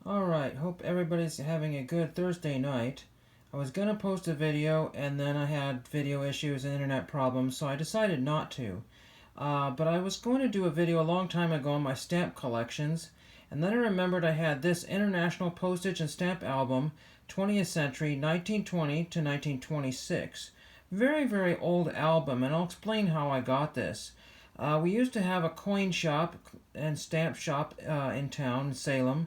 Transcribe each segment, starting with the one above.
Alright, hope everybody's having a good Thursday night. I was going to post a video and then I had video issues and internet problems, so I decided not to. But I was going to do a video a long time ago on my stamp collections, and then I remembered I had this International Postage and Stamp album, 20th Century, 1920 to 1926. Very, very old album, and I'll explain how I got this. We used to have a coin shop and stamp shop in town, in Salem,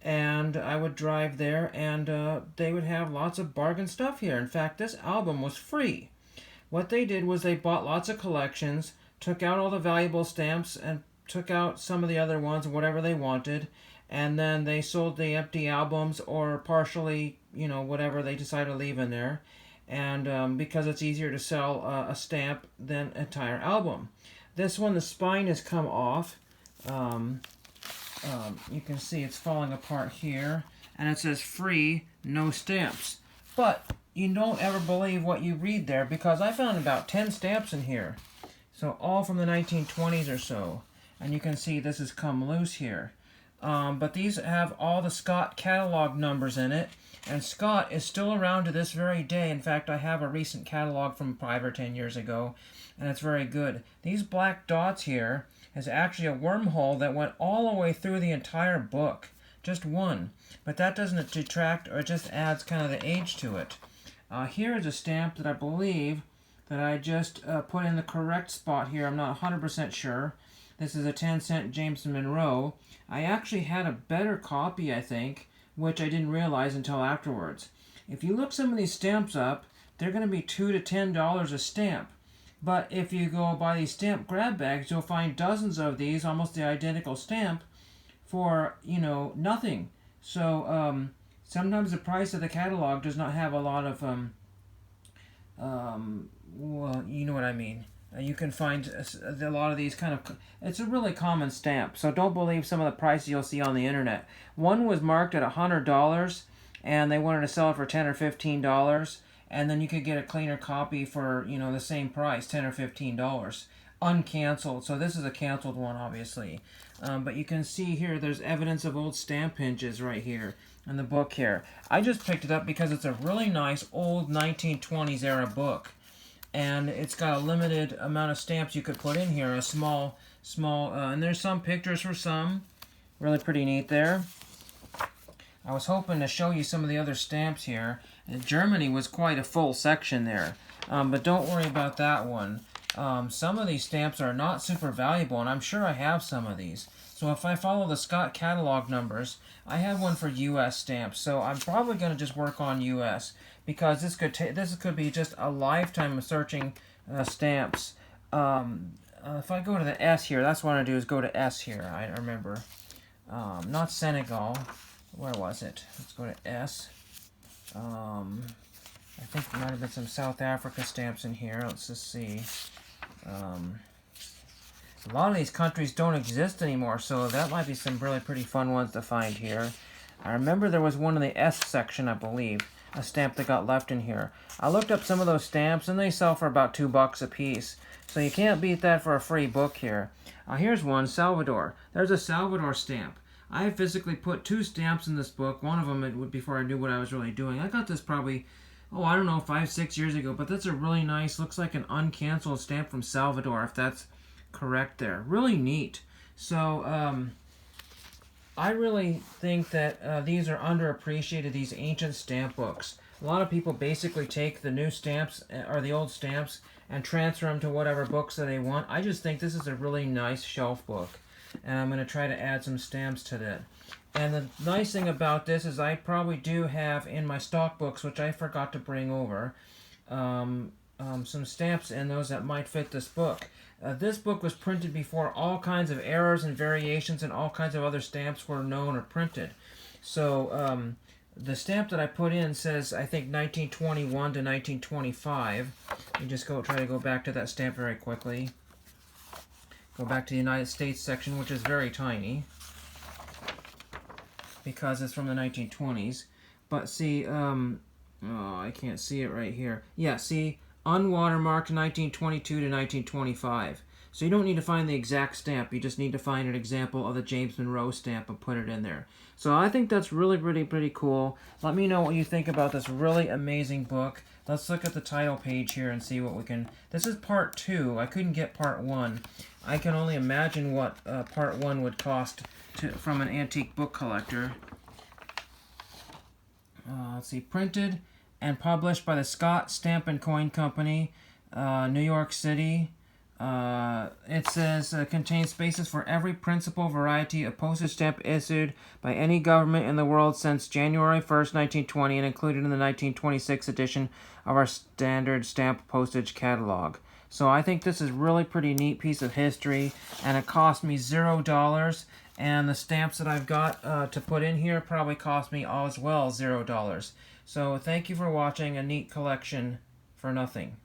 and I would drive there, and they would have lots of bargain stuff here. In fact, this album was free. What they did was they bought lots of collections, took out all the valuable stamps, and took out some of the other ones, whatever they wanted, and then they sold the empty albums or partially, whatever they decided to leave in there. And because it's easier to sell a stamp than an entire album. This one, the spine has come off. You can see it's falling apart here, and it says free, no stamps. But you don't ever believe what you read there, because I found about 10 stamps in here. So all from the 1920s or so. And you can see this has come loose here. But these have all the Scott catalog numbers in it, and Scott is still around to this very day. In fact, I have a recent catalog from 5 or 10 years ago, and it's very good. These black dots here is actually a wormhole that went all the way through the entire book. Just one. But that doesn't detract, or it just adds kind of the age to it. Here is a stamp that I believe that I just put in the correct spot here. I'm not 100% sure. This is a 10-cent James Monroe. I actually had a better copy, I think, which I didn't realize until afterwards. If you look some of these stamps up, they're going to be $2 to $10 a stamp. But if you go buy these stamp grab bags, you'll find dozens of these, almost the identical stamp, for, nothing. So sometimes the price of the catalog does not have a lot of, well, you know what I mean. You can find a lot of these it's a really common stamp, so don't believe some of the prices you'll see on the internet. One was marked at $100, and they wanted to sell it for $10 or $15, and then you could get a cleaner copy for, the same price, $10 or $15, uncanceled. So this is a canceled one, obviously. But you can see here, there's evidence of old stamp hinges right here in the book here. I just picked it up because it's a really nice old 1920s era book. And it's got a limited amount of stamps you could put in here, a small, and there's some pictures for some. Really pretty neat there. I was hoping to show you some of the other stamps here. Germany was quite a full section there, but don't worry about that one. Some of these stamps are not super valuable, and I'm sure I have some of these. So if I follow the Scott catalog numbers, I have one for U.S. stamps, so I'm probably going to just work on U.S. because this could be just a lifetime of searching stamps. If I go to the S here, that's what I want to do is go to S here. I remember, not Senegal. Where was it? Let's go to S. I think there might have been some South Africa stamps in here. Let's just see. A lot of these countries don't exist anymore, so that might be some really pretty fun ones to find here. I remember there was one in the S section, I believe, a stamp that got left in here. I looked up some of those stamps, and they sell for about $2 a piece, so you can't beat that for a free book here. Here's one, Salvador. There's a Salvador stamp. I physically put 2 stamps in this book. One of them before I knew what I was really doing. I got this probably, I don't know, 5-6 years ago, but that's a really nice, looks like an uncanceled stamp from Salvador, if that's correct there. Really neat. So, I really think that these are underappreciated, these ancient stamp books. A lot of people basically take the new stamps, or the old stamps, and transfer them to whatever books that they want. I just think this is a really nice shelf book, and I'm going to try to add some stamps to that. And the nice thing about this is I probably do have in my stock books, which I forgot to bring over, some stamps in those that might fit this book. This book was printed before all kinds of errors and variations and all kinds of other stamps were known or printed. So the stamp that I put in says, I think, 1921 to 1925. Let me just try to go back to that stamp very quickly. Go back to the United States section, which is very tiny because it's from the 1920s. But see, I can't see it right here. Yeah, see, unwatermarked 1922 to 1925. So you don't need to find the exact stamp. You just need to find an example of the James Monroe stamp and put it in there. So I think that's really, pretty cool. Let me know what you think about this really amazing book. Let's look at the title page here and see what we can... This is part 2. I couldn't get part 1. I can only imagine what part 1 would cost from an antique book collector. Let's see. Printed and published by the Scott Stamp and Coin Company, New York City. It says contains spaces for every principal variety of postage stamp issued by any government in the world since January 1st, 1920, and included in the 1926 edition of our standard stamp postage catalog. So I think this is really pretty neat piece of history, and it cost me $0. And the stamps that I've got to put in here probably cost me as well $0. So thank you for watching a neat collection for nothing.